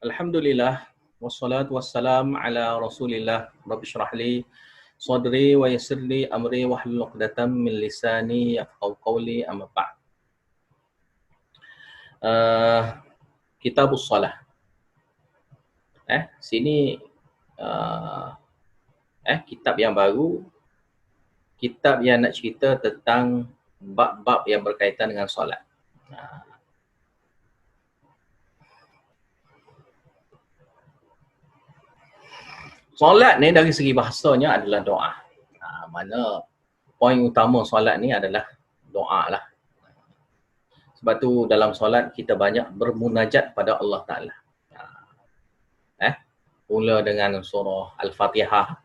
Alhamdulillah wassalatu wassalam ala Rasulillah. Rabbi shrah li sadri wa yassir li amri wahlul 'uqdatam min lisani yafqahu qawli, amma ba'd. Kitabus Shalah. Sini kitab yang baru, kitab yang nak cerita tentang bab-bab yang berkaitan dengan solat. Solat ni dari segi bahasanya adalah doa. Mana poin utama solat ni adalah doa lah. Sebab tu dalam solat kita banyak bermunajat pada Allah Ta'ala. Mula dengan surah Al-Fatihah.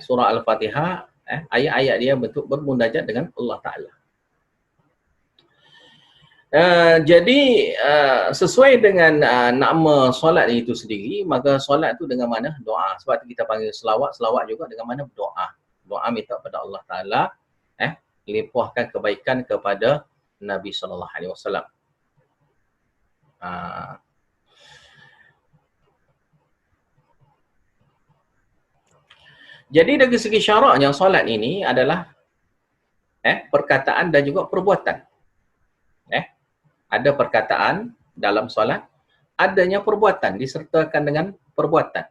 Surah Al-Fatihah, ayat-ayat dia bentuk bermunajat dengan Allah Ta'ala. Jadi sesuai dengan nama solat itu sendiri, maka solat tu dengan mana? Doa. Sebab tu kita panggil selawat. Selawat juga dengan mana? Doa. Doa minta pada Allah Ta'ala limpahkan kebaikan kepada Nabi SAW. Jadi dari segi syaraknya solat ini adalah perkataan dan juga perbuatan. Ada perkataan dalam solat, adanya perbuatan disertakan dengan perbuatan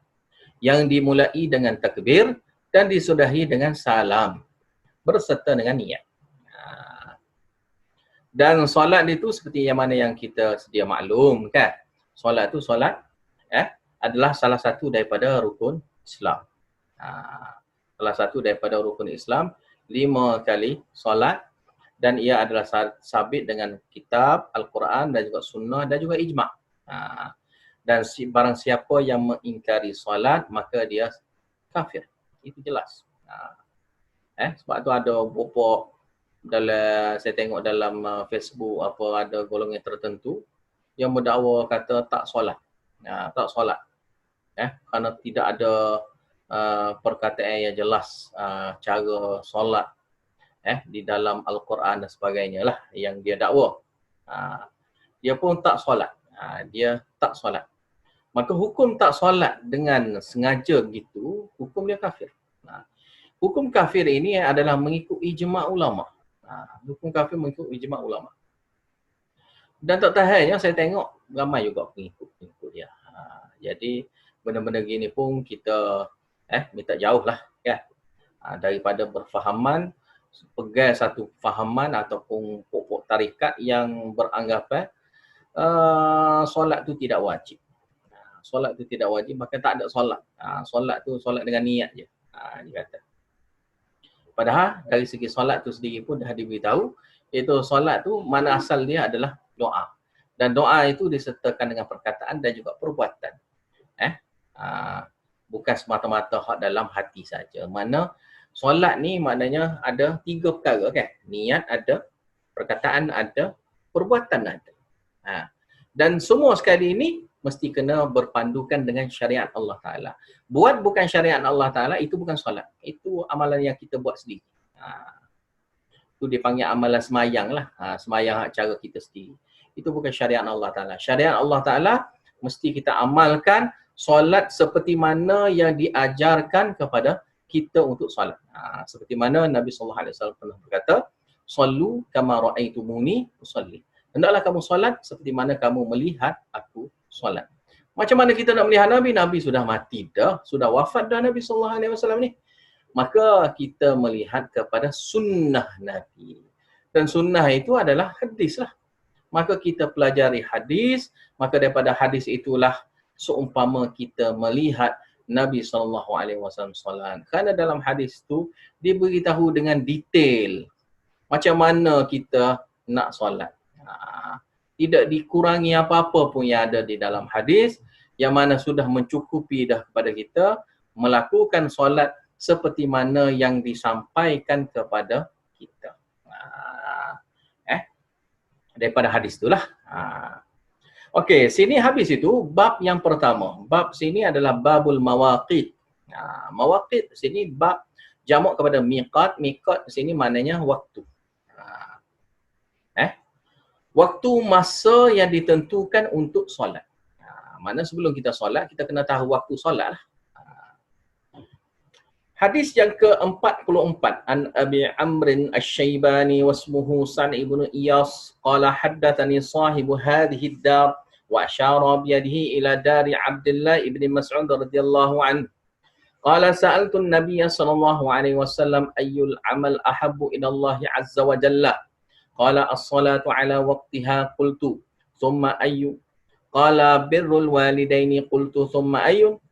yang dimulai dengan takbir dan disudahi dengan salam berserta dengan niat. Dan solat itu seperti yang mana yang kita sedia maklum kan, solat itu adalah salah satu daripada rukun Islam. Salah satu daripada rukun Islam, 5 kali solat, dan ia adalah sabit dengan kitab, Al-Quran dan juga sunnah dan juga ijma'. Dan barang siapa yang mengingkari solat, maka dia kafir. Itu jelas. Sebab tu ada beberapa, saya tengok dalam Facebook ada golongan tertentu yang berdakwa kata tak solat. Tak solat. Kerana tidak ada perkataan yang jelas cara solat di dalam Al-Quran dan sebagainya lah yang dia dakwa. Dia pun tak solat. Dia tak solat. Maka hukum tak solat dengan sengaja gitu, hukum dia kafir. Hukum kafir ini adalah mengikut ijma' ulama. Hukum kafir mengikut ijma' ulama. Dan tak tahannya saya tengok ramai juga pengikut dia. Jadi benda-benda gini pun kita minta jauh lah kan. Daripada berfahaman, pegang satu fahaman ataupun pokok tarikat yang beranggapan solat tu tidak wajib. Solat tu tidak wajib, maka tak ada solat. Solat tu solat dengan niat je. Dia kata. Padahal dari segi solat tu sendiri pun dah diberitahu, iaitu solat tu mana asal dia adalah doa. Dan doa itu disertakan dengan perkataan dan juga perbuatan. Bukan semata-mata hak dalam hati saja. Mana solat ni maknanya ada 3 perkara kan. Niat ada, perkataan ada, perbuatan ada. Dan semua sekali ini mesti kena berpandukan dengan syariat Allah Ta'ala. Buat bukan syariat Allah Ta'ala, itu bukan solat. Itu amalan yang kita buat sendiri. Itu dipanggil amalan semayang lah. Semayang cara kita sendiri. Itu bukan syariat Allah Ta'ala. Syariat Allah Ta'ala mesti kita amalkan solat seperti mana yang diajarkan kepada kita untuk solat. Seperti mana Nabi SAW pernah berkata, "Sallu kama ra'aitumuni usalli." Hendaklah kamu solat seperti mana kamu melihat aku solat. Macam mana kita nak melihat Nabi? Nabi sudah mati dah, sudah wafat dah Nabi SAW ni. Maka kita melihat kepada sunnah Nabi. Dan sunnah itu adalah hadis lah. Maka kita pelajari hadis, maka daripada hadis itulah seumpama kita melihat Nabi SAW solat. Kerana dalam hadis itu diberitahu dengan detail macam mana kita nak solat. Tidak dikurangi apa-apa pun yang ada di dalam hadis, yang mana sudah mencukupi dah kepada kita melakukan solat seperti mana yang disampaikan kepada kita. Daripada hadis itulah. Okey, sini habis itu bab yang pertama. Bab sini adalah babul mawaqit. Mawaqit sini bab jamak kepada miqat. Miqat sini maknanya waktu. Waktu masa yang ditentukan untuk solat. Mana sebelum kita solat, kita kena tahu waktu solat lah. Hadis yang ke-44 an Abi Amrin Asy-Syaibani wasmuhu San ibnu Iyas qala haddatsani sahibu hadhihi ad-dar wa asyara bi yadihi ila dari Abdullah ibn Mas'ud radhiyallahu anhu qala sa'altu an-nabiy sallallahu alaihi wasallam ayyul amal ahabbu ila Allah azza wa jalla qala as-salatu ala waqtiha qultu thumma ayyu qala birrul walidaini qultu thumma ayyu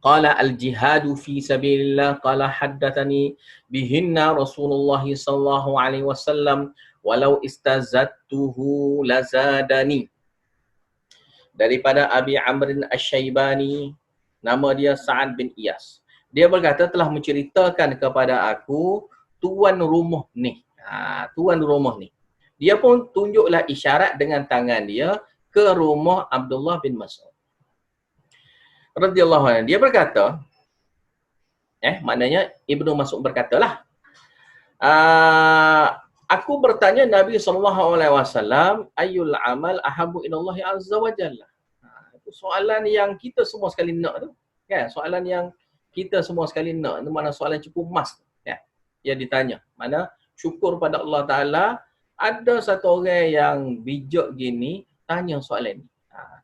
قال الجهاد في سبيل الله قال حدثني بهن رسول الله صلى الله عليه وسلم ولو استزدته لزادني. Daripada Abi Amrin Asy-Syaibani, nama dia Sa'ad bin Iyas. Dia berkata telah menceritakan kepada aku tuan rumah ni. Tuan rumah ni. Dia pun tunjuklah isyarat dengan tangan dia ke rumah Abdullah bin Mas'ud radhiyallahu anhu. Dia berkata, maknanya Ibnu Mas'ud berkatalah, aku bertanya Nabi SAW, ayyul amal ahabu ilallahi azza wa jalla. Itu soalan yang kita semua sekali nak tu. Kan? Soalan yang kita semua sekali nak. Itu mana soalan cukup mas. Kan? Dia ditanya. Mana syukur pada Allah Ta'ala, ada satu orang yang bijak gini, tanya soalan ni.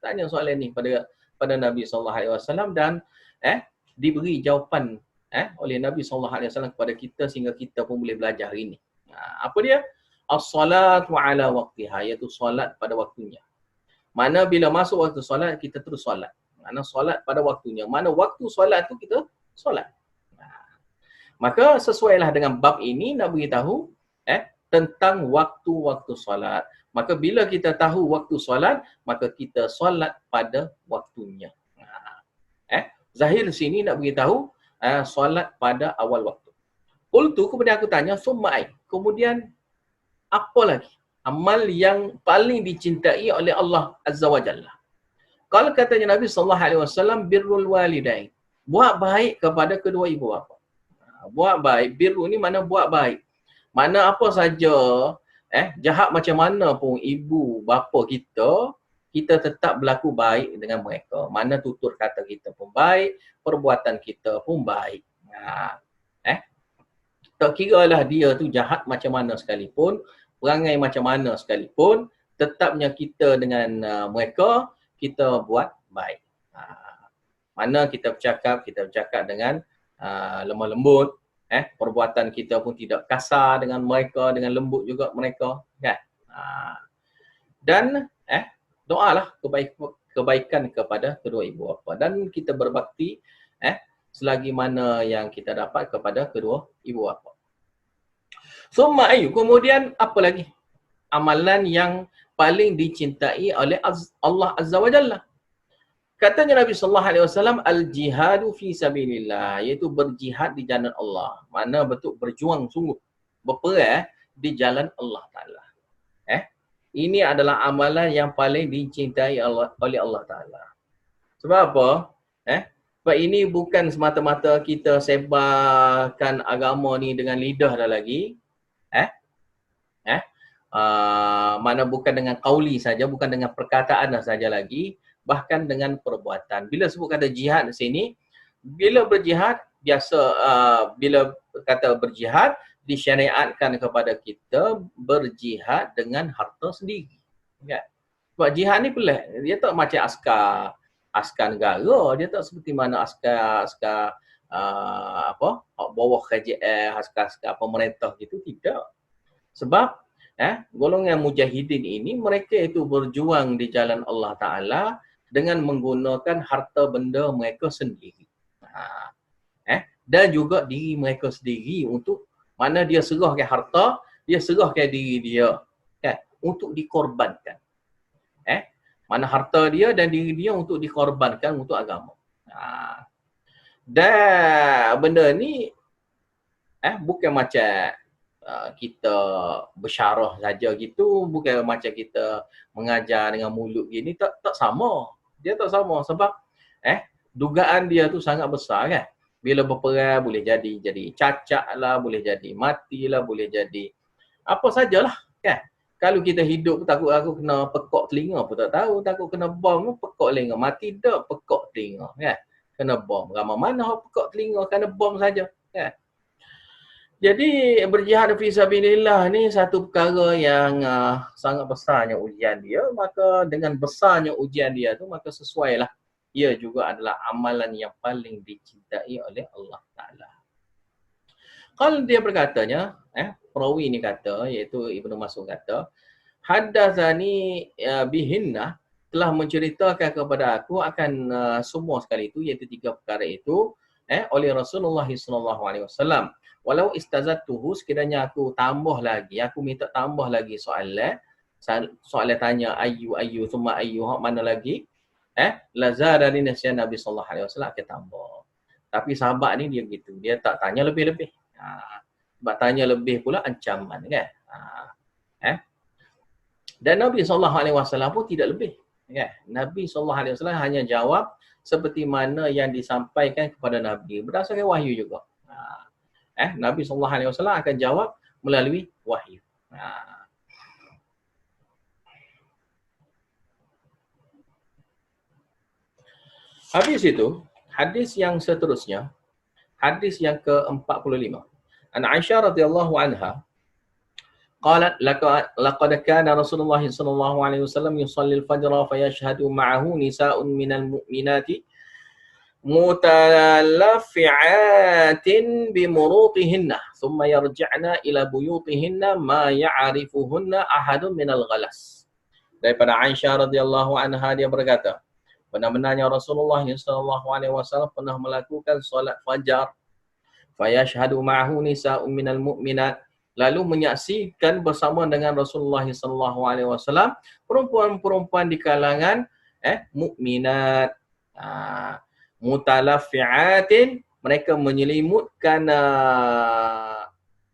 Tanya soalan ni pada Nabi SAW dan diberi jawapan oleh Nabi SAW kepada kita sehingga kita pun boleh belajar hari ini. Apa dia? As-salatu ala waqtiha, iaitu solat pada waktunya. Mana bila masuk waktu solat, kita terus solat. Mana solat pada waktunya. Mana waktu solat tu kita solat. Maka sesuailah dengan bab ini nak beritahu tentang waktu-waktu solat. Maka bila kita tahu waktu solat, maka kita solat pada waktunya. Zahir sini nak beritahu solat pada awal waktu. Qultu, kemudian aku tanya, summa ai. Kemudian apa lagi amal yang paling dicintai oleh Allah Azza wa Jalla? Kalau katanya Nabi SAW, birrul walidain. Buat baik kepada kedua ibu bapa. Buat baik, birru ni mana buat baik. Mana apa saja jahat macam mana pun ibu bapa kita, kita tetap berlaku baik dengan mereka. Mana tutur kata kita pun baik, perbuatan kita pun baik. Tak kiralah dia tu jahat macam mana sekalipun, perangai macam mana sekalipun, tetapnya kita dengan mereka, kita buat baik. Mana kita bercakap dengan lemah lembut, perbuatan kita pun tidak kasar dengan mereka, dengan lembut juga mereka, kan? Dan doalah kebaikan kepada kedua ibu bapa dan kita berbakti selagi mana yang kita dapat kepada kedua ibu bapa. Summa ayu, kemudian apa lagi amalan yang paling dicintai oleh Allah Azza wa Jalla? Katanya Nabi SAW, al-jihadu fi sabilillah, iaitu berjihad di jalan Allah. Mana betul berjuang sungguh, berperang di jalan Allah Ta'ala. Ini adalah amalan yang paling dicintai oleh Allah Ta'ala. Sebab apa? Sebab ini bukan semata-mata kita sebarkan agama ni dengan lidah dah lagi. Mana bukan dengan qauli saja, bukan dengan perkataan saja lagi, bahkan dengan perbuatan. Bila sebut kata jihad di sini, bila berjihad biasa, bila kata berjihad disyariatkan kepada kita berjihad dengan harta sendiri. Kan? Sebab jihad ni pelik. Dia tak macam askar negara, dia tak seperti mana askar bawah KJL, askar pemerintah gitu, tidak. Sebab golongan mujahidin ini mereka itu berjuang di jalan Allah Ta'ala dengan menggunakan harta benda mereka sendiri. Dan juga diri mereka sendiri untuk mana dia serahkan harta, dia serahkan diri dia untuk dikorbankan. Mana harta dia dan diri dia untuk dikorbankan untuk agama. Dan benda ni bukan macam kita bersyarah saja gitu, bukan macam kita mengajar dengan mulut gini, tak sama. Dia tak sama sebab dugaan dia tu sangat besar kan. Bila berperang boleh jadi cacat lah, boleh jadi mati lah, boleh jadi apa sajalah kan. Kalau kita hidup takut aku kena pekok telinga pun tak tahu, takut kena bom pekok telinga, mati dak pekok telinga kan. Kena bom. Ramai mana hok pekok telinga kena bom saja kan. Jadi berjihad fi sabilillah ni satu perkara yang sangat besarnya ujian dia, maka dengan besarnya ujian dia tu maka sesuailah ia juga adalah amalan yang paling dicintai oleh Allah Taala. Kalau dia berkatanya, perawi ni kata, iaitu Ibnu Mas'ud kata, haddatsani bihinna, telah menceritakan kepada aku akan semua sekali itu, iaitu 3 perkara itu, oleh Rasulullah SAW. Walau istazatuhu, sekiranya aku tambah lagi, aku minta tambah lagi soalan tanya ayu summa ayu, mana lagi? Lazadani nasyan Nabi SAW akan tambah. Tapi sahabat ni dia begitu, dia tak tanya lebih-lebih. Sebab tanya lebih pula ancaman kan. Dan Nabi SAW pun tidak lebih. Kan? Nabi SAW hanya jawab seperti mana yang disampaikan kepada Nabi. Berdasarkan wahyu juga. Nabi SAW akan jawab melalui wahyu. Habis itu, hadis yang seterusnya, hadis yang ke-45. An Aisyah radhiyallahu anha قالت لقد كان رسول الله صلى الله عليه وسلم يصلي الفجر فيشهد معه نساء من المؤمنات متلفعات بمروطهن ثم يرجعن إلى بيوتهن ما يعرفهن أحد من الغلس. Daripada Aisyah radhiyallahu anha dia berkata, benar-benarnya Rasulullah SAW pernah melakukan solat fajar. Fayashhadu ma'ahu nisa'un minal mu'minat, lalu menyaksikan bersama dengan Rasulullah SAW perempuan-perempuan di kalangan mukminat, mutalaffi'atin, mereka menyelimutkan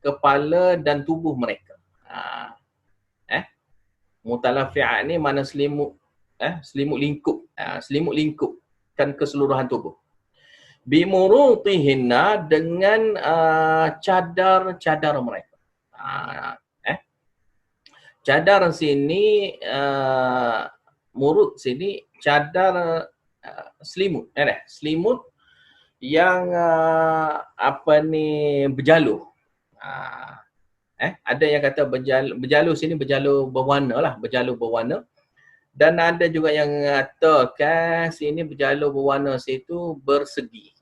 kepala dan tubuh mereka. Mutalaffi'at ni mana selimut lingkup, selimut lingkup kan keseluruhan tubuh. Bimurutihinna, dengan cadar-cadar mereka. Cadar sini, murut sini, cadar selimut. Selimut yang berjalur. Ada yang kata berjalur sini berjalur berwarna lah, berjalur berwarna. Dan ada juga yang katakan sini berjalur berwarna situ bersegi.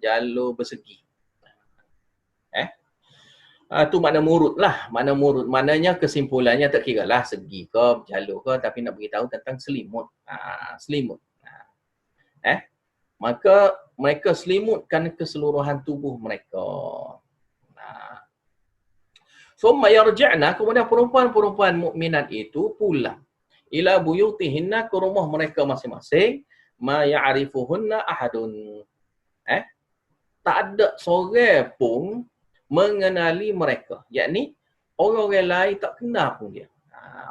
Jalur bersegi. Tu makna murut lah. Makna murut. Maknanya kesimpulannya tak kira lah segi ke, berjalur ke, tapi nak beritahu tentang selimut. Selimut. Maka mereka selimutkan keseluruhan tubuh mereka. Summa yarji'na, kemudian perempuan-perempuan mukminat itu pulang ila buyutihinna, ke rumah mereka masing-masing, ma ya'rifuhunna ahadun. Tak ada seorang pun mengenali mereka. Yakni orang-orang lain tak kenal pun dia.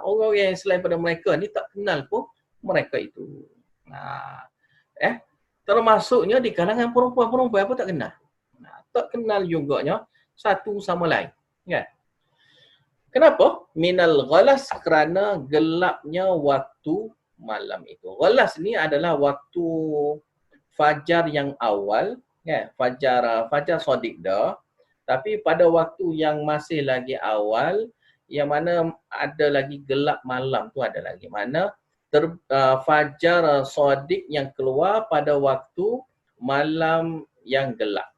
Orang-orang yang selain pada mereka ni tak kenal pun mereka itu. Termasuknya di kalangan perempuan-perempuan pun tak kenal. Tak kenal juganya satu sama lain. Kan? Kenapa? Minal ghalas, kerana gelapnya waktu malam itu. Ghalas ni adalah waktu fajar yang awal, fajar shadiq dah. Tapi pada waktu yang masih lagi awal, yang mana ada lagi gelap malam tu ada lagi. Mana fajar shadiq yang keluar pada waktu malam yang gelap.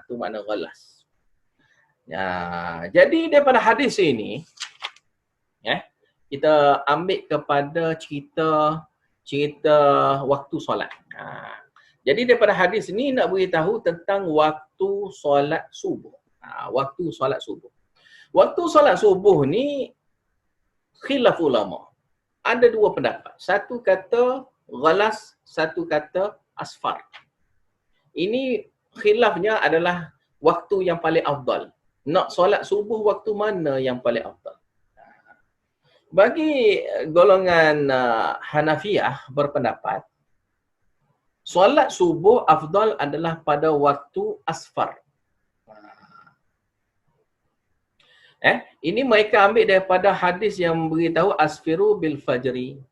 Tu makna ghalas. Jadi daripada hadis ini, kita ambil kepada cerita waktu solat. Jadi daripada hadis ini nak beritahu tentang waktu solat subuh. Waktu solat subuh. Waktu solat subuh ni khilaf ulama. Ada 2 pendapat. Satu kata ghalas, satu kata asfar. Ini khilafnya adalah waktu yang paling afdal. Nak solat subuh waktu mana yang paling afdal? Bagi golongan Hanafiyah berpendapat, solat subuh afdal adalah pada waktu asfar. Ini mereka ambil daripada hadis yang beritahu asfiru bil fajri.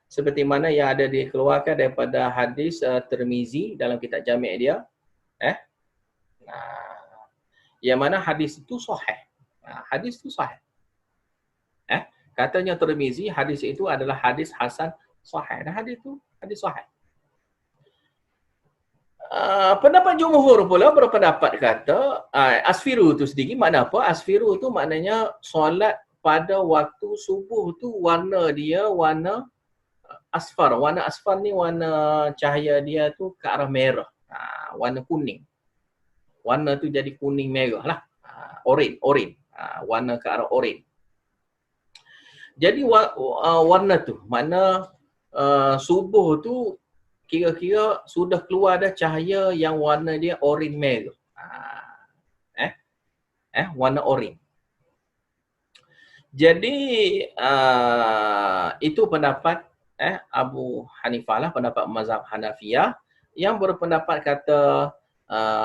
Seperti mana yang ada dikeluarkan daripada hadis Tirmizi dalam kitab Jami' dia. Yang mana hadis itu sahih. Hadis itu sahih. Katanya Tirmizi, hadis itu adalah hadis hasan sahih. Dan hadis itu hadis sahih. Pendapat jumhur pula berpendapat kata asfiru tu sendiri makna apa? Asfiru tu maknanya solat pada waktu subuh tu warna dia warna asfar. Warna asfar ni warna cahaya dia tu ke arah merah. Warna kuning. Warna tu jadi kuning merah lah. Orange. Warna ke arah orange. Jadi warna tu makna subuh tu kira-kira sudah keluar dah cahaya yang warna dia orange merah. Warna orange. Jadi itu pendapat Abu Hanifah lah, pendapat mazhab Hanafiyah yang berpendapat kata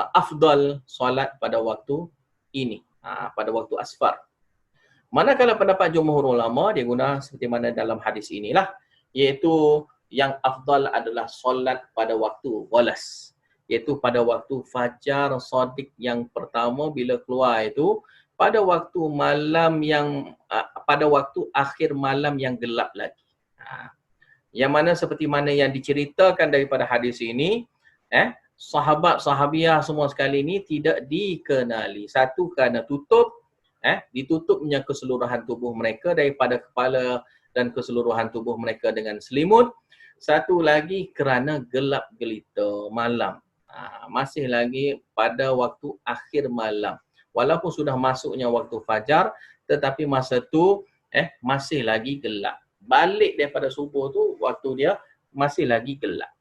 afdal solat pada waktu ini, pada waktu asfar. Manakala pendapat jumhur ulama dia guna seperti mana dalam hadis inilah, iaitu yang afdal adalah solat pada waktu ghalas, iaitu pada waktu fajar shadiq yang pertama bila keluar itu, pada waktu malam yang pada waktu akhir malam yang gelap lagi. Yang mana seperti mana yang diceritakan daripada hadis ini, sahabat sahabiah semua sekali ini tidak dikenali. Satu kerana ditutupnya keseluruhan tubuh mereka daripada kepala dan keseluruhan tubuh mereka dengan selimut. Satu lagi kerana gelap gelita malam. Masih lagi pada waktu akhir malam. Walaupun sudah masuknya waktu fajar, tetapi masa tu masih lagi gelap. Balik daripada subuh tu waktu dia masih lagi gelap.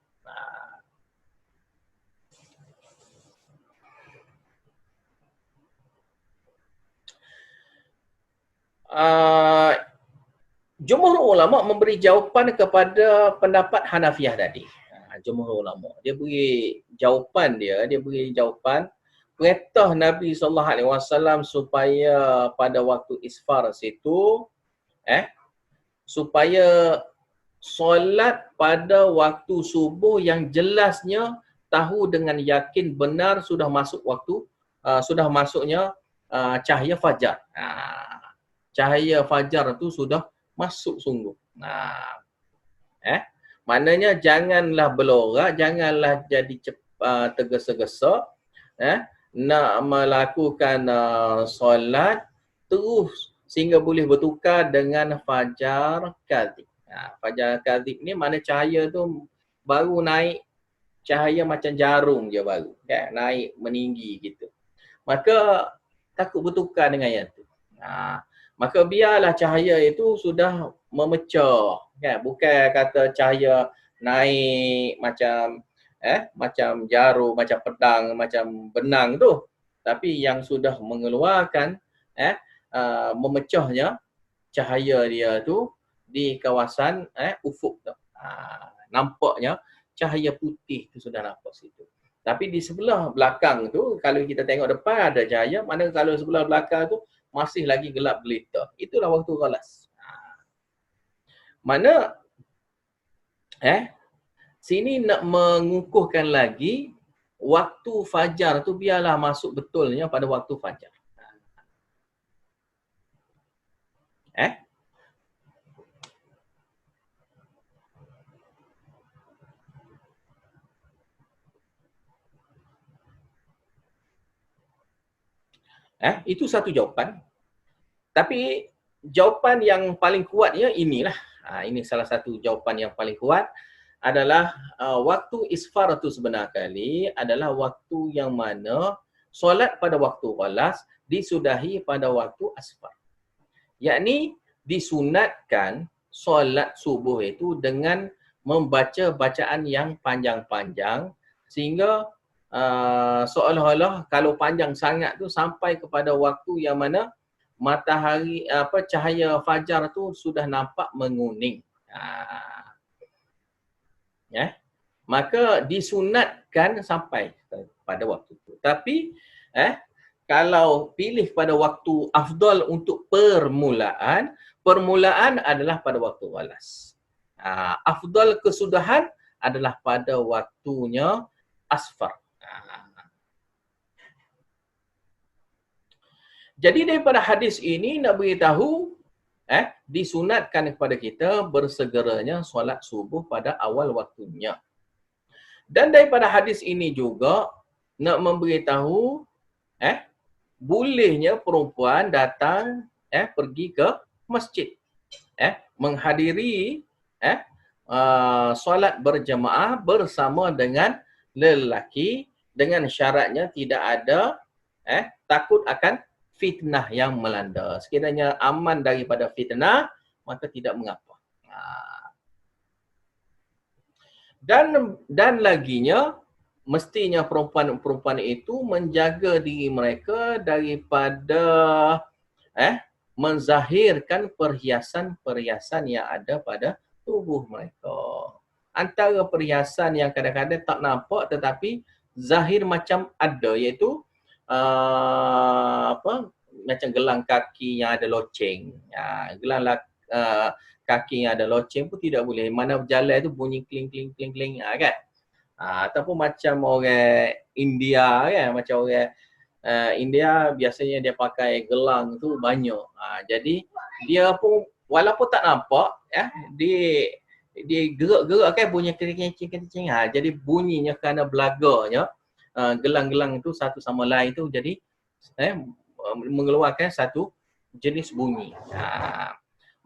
Jumhur ulama memberi jawapan kepada pendapat Hanafiyah tadi. Jumhur ulama dia beri jawapan perintah Nabi SAW supaya pada waktu isfar situ supaya solat pada waktu subuh yang jelasnya tahu dengan yakin benar sudah masuk waktu sudah masuknya cahaya fajar. Cahaya fajar tu sudah masuk sungguh. Maknanya janganlah belorak, janganlah jadi tergesa-gesa nak melakukan solat terus sehingga boleh bertukar dengan fajar kadhib. Fajar kadhib ni mana cahaya tu baru naik, cahaya macam jarum je baru, naik meninggi gitu. Maka takut bertukar dengan yang tu. Maka biarlah cahaya itu sudah memecah, bukan kata cahaya naik macam macam jarum, macam pedang, macam benang tu, tapi yang sudah mengeluarkan memecahnya cahaya dia tu di kawasan ufuk tu. Nampaknya cahaya putih tu sudah nampak situ. Tapi di sebelah belakang tu, kalau kita tengok depan ada cahaya, mana kalau sebelah belakang tu masih lagi gelap gelita. Itulah waktu ghalas. Mana sini nak mengukuhkan lagi waktu fajar tu biarlah masuk betulnya pada waktu fajar. Itu satu jawapan. Tapi jawapan yang paling kuatnya inilah. Ini salah satu jawapan yang paling kuat adalah waktu isfar tu sebenar kali adalah waktu yang mana solat pada waktu ghalas disudahi pada waktu asfar. Yakni disunatkan solat subuh itu dengan membaca bacaan yang panjang-panjang sehingga seolah-olah kalau panjang sangat tu sampai kepada waktu yang mana matahari cahaya fajar tu sudah nampak menguning. Maka disunatkan sampai pada waktu itu. Tapi kalau pilih pada waktu afdal untuk permulaan, permulaan adalah pada waktu walas. Afdal kesudahan adalah pada waktunya asfar. Jadi daripada hadis ini nak beritahu disunatkan kepada kita bersegeranya solat subuh pada awal waktunya. Dan daripada hadis ini juga nak memberitahu bolehnya perempuan datang pergi ke masjid menghadiri solat berjemaah bersama dengan lelaki dengan syaratnya tidak ada takut akan fitnah yang melanda. Sekiranya aman daripada fitnah, maka tidak mengapa. Dan laginya, mestinya perempuan-perempuan itu menjaga diri mereka daripada menzahirkan perhiasan-perhiasan yang ada pada tubuh mereka. Antara perhiasan yang kadang-kadang tak nampak tetapi zahir macam ada, iaitu macam gelang kaki yang ada loceng. Gelang kaki yang ada loceng pun tidak boleh. Mana berjalan tu bunyi kling kling kling kling kan. Ataupun macam orang India kan, macam orang India biasanya dia pakai gelang tu banyak. Jadi dia pun walaupun tak nampak dia gerak-gerak kan bunyi kering-kering. Jadi bunyinya kerana belaganya gelang-gelang itu satu sama lain tu jadi mengeluarkan satu jenis bunyi.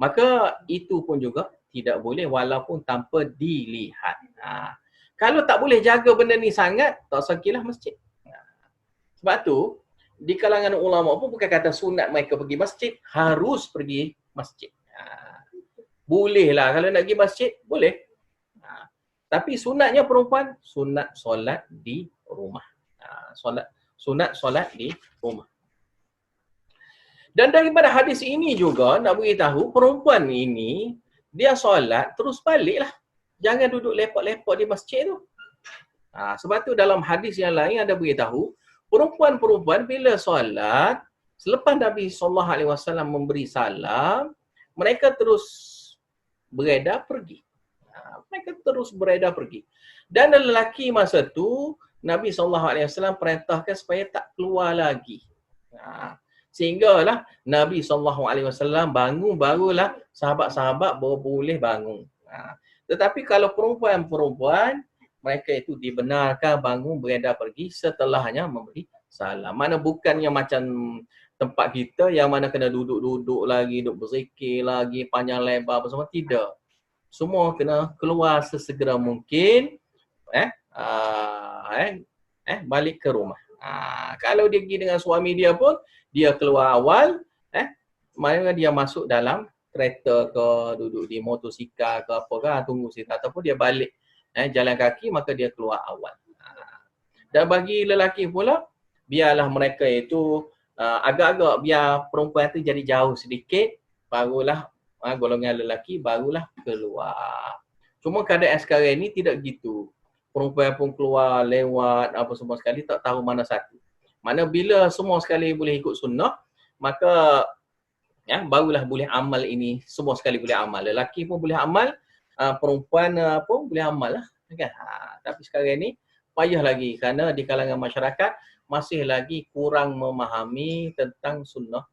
Maka itu pun juga tidak boleh walaupun tanpa dilihat. Kalau tak boleh jaga benda ni sangat, tak sakilah masjid. Sebab tu di kalangan ulama pun bukan kata sunat mereka pergi masjid, harus pergi masjid. Bolehlah kalau nak pergi masjid, boleh. Tapi sunatnya perempuan, sunat solat di rumah. Sunat solat di rumah. Dan daripada hadis ini juga nak beritahu perempuan ini dia solat terus baliklah. Jangan duduk lepak-lepak di masjid tu. Sebab tu dalam hadis yang lain ada beritahu perempuan-perempuan bila solat selepas Nabi SAW memberi salam, mereka terus beredar pergi. Mereka terus beredar pergi. Dan lelaki masa tu Nabi SAW perintahkan supaya tak keluar lagi. Sehinggalah Nabi SAW bangun, barulah sahabat-sahabat boleh bangun. Tetapi kalau perempuan-perempuan, mereka itu dibenarkan bangun beredar pergi setelahnya memberi salam. Mana bukannya macam tempat kita yang mana kena duduk-duduk lagi, duduk berzikir lagi, panjang lebar apa semua. Tidak. Semua kena keluar sesegera mungkin balik ke rumah. Kalau dia pergi dengan suami dia pun, dia keluar awal, mana dia masuk dalam kereta ke, duduk di motosikal ke apa ke, tunggu situ. Ataupun dia balik jalan kaki, maka dia keluar awal. Dan bagi lelaki pula, biarlah mereka itu agak-agak biar perempuan itu jadi jauh sedikit, barulah golongan lelaki barulah keluar. Cuma keadaan sekarang ini tidak gitu. Perempuan pun keluar lewat apa semua sekali, tak tahu mana satu. Mana bila semua sekali boleh ikut sunnah, maka barulah boleh amal ini, semua sekali boleh amal. Lelaki pun boleh amal, perempuan pun boleh amal lah. Kan? Tapi sekarang ni payah lagi kerana di kalangan masyarakat masih lagi kurang memahami tentang sunnah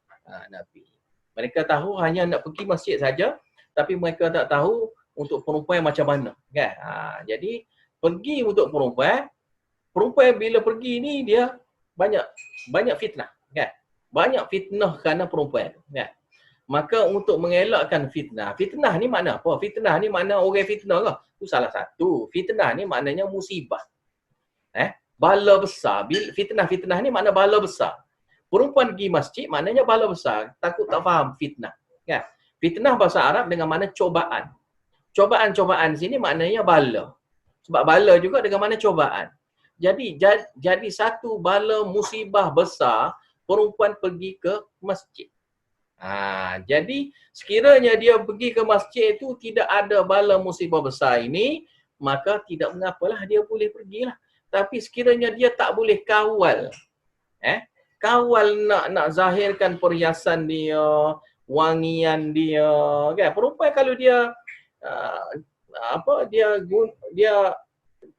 Nabi. Mereka tahu hanya nak pergi masjid saja, tapi mereka tak tahu untuk perempuan macam mana. Kan? Jadi pergi untuk perempuan bila pergi ni dia banyak fitnah, kan? Banyak fitnah kerana perempuan, kan? Maka untuk mengelakkan fitnah ni makna apa? Fitnah ni makna orang fitnah ke? Itu salah satu. Fitnah ni maknanya musibah. Bala besar. Fitnah ni makna bala besar. Perempuan pergi masjid maknanya bala besar. Takut tak faham fitnah, kan? Fitnah bahasa Arab dengan makna cobaan. Cobaan-cobaan sini maknanya bala. Sebab bala juga dengan makna cobaan. Jadi satu bala musibah besar perempuan pergi ke masjid. Jadi sekiranya dia pergi ke masjid itu tidak ada bala musibah besar ini, maka tidak mengapalah dia boleh pergilah. Tapi sekiranya dia tak boleh kawal kawal nak zahirkan perhiasan dia, wangian dia, kan? Perempuan kalau dia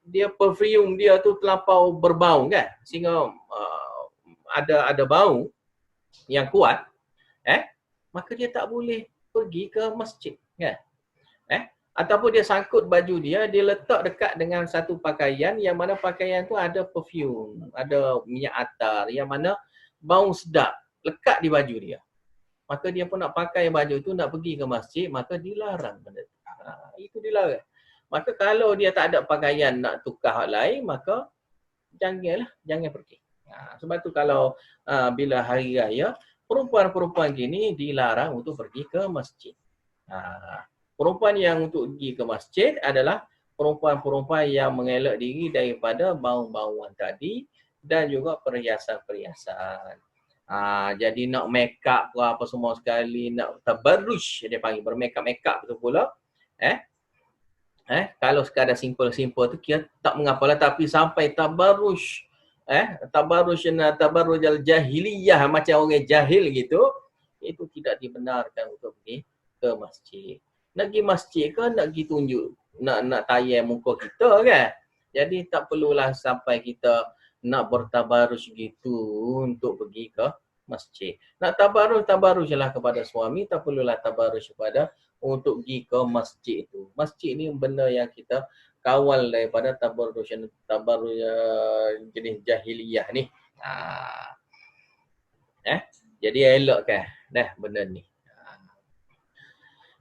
dia perfume dia tu terlampau berbau, kan? Sehingga ada bau yang kuat, maka dia tak boleh pergi ke masjid, kan? Ataupun dia sangkut baju dia letak dekat dengan satu pakaian yang mana pakaian tu ada perfume, ada minyak atar yang mana bau sedap lekat di baju dia. Maka dia pun nak pakai baju tu nak pergi ke masjid, maka dilarang benda tu. Itu dilarang. Maka kalau dia tak ada pakaian nak tukar hal lain, maka jangan pergi. Sebab tu kalau bila hari raya, perempuan-perempuan gini dilarang untuk pergi ke masjid. Perempuan yang untuk pergi ke masjid adalah perempuan-perempuan yang mengelak diri daripada bau-bauan tadi dan juga perhiasan-perhiasan. Jadi nak make up ke apa semua sekali, nak tabarruj, dia panggil bermakeup betul pula. Kalau sekadar simple-simple tu kira tak mengapalah, tapi sampai tabarruj, tabarruj al-jahiliyah macam orang jahil gitu, itu tidak dibenarkan untuk pergi ke masjid. Nak pergi masjid kan nak pergi tunjuk, nak tayar muka kita, kan? Jadi tak perlulah sampai kita nak bertabarruj gitu untuk pergi ke masjid. Nak tabarruj-tabarrujlah kepada suami, tak perlulah tabarruj kepada untuk pergi ke masjid itu. Masjid ni benda yang kita kawal daripada tabarruj jenis jahiliyah ni. Jadi elokkan benda ni.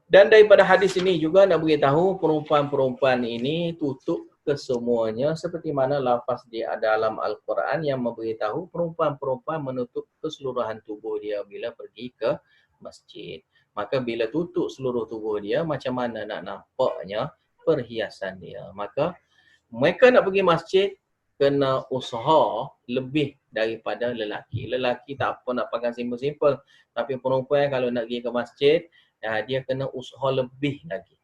Dan daripada hadis ini juga nak beritahu perempuan-perempuan ini tutup kesemuanya seperti mana lafaz di dalam Al-Quran yang memberitahu perempuan-perempuan menutup keseluruhan tubuh dia bila pergi ke masjid. Maka bila tutup seluruh tubuh dia, macam mana nak nampaknya perhiasan dia. Maka mereka nak pergi masjid kena usaha lebih daripada lelaki. Lelaki tak apa nak pakai simple-simple. Tapi perempuan kalau nak pergi ke masjid, dia kena usaha lebih lagi.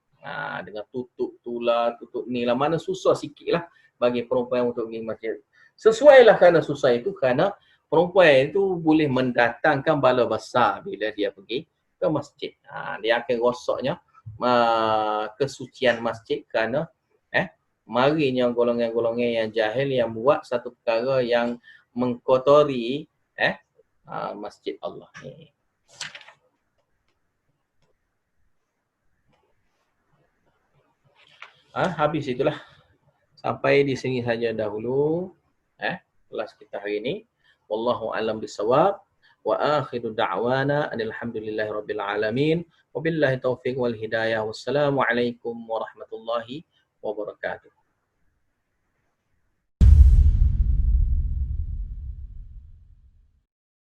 Dengan tutup tular, tutup ni lah. Mana susah sikit lah bagi perempuan untuk pergi masjid. Sesuai lah kerana susah itu kerana perempuan itu boleh mendatangkan bala besar bila dia pergi ke masjid. Dia akan rosaknya kesucian masjid kerana marinya golongan-golongan yang jahil yang buat satu perkara yang mengkotori masjid Allah ni. Habis itulah. Sampai di sini saja dahulu kelas kita hari ini. Wallahu a'lam bissawab. Wa akhiru da'wana alhamdulillahirabbil alamin. Wabillahi taufiq wal hidayah. Wassalamualaikum warahmatullahi wabarakatuh.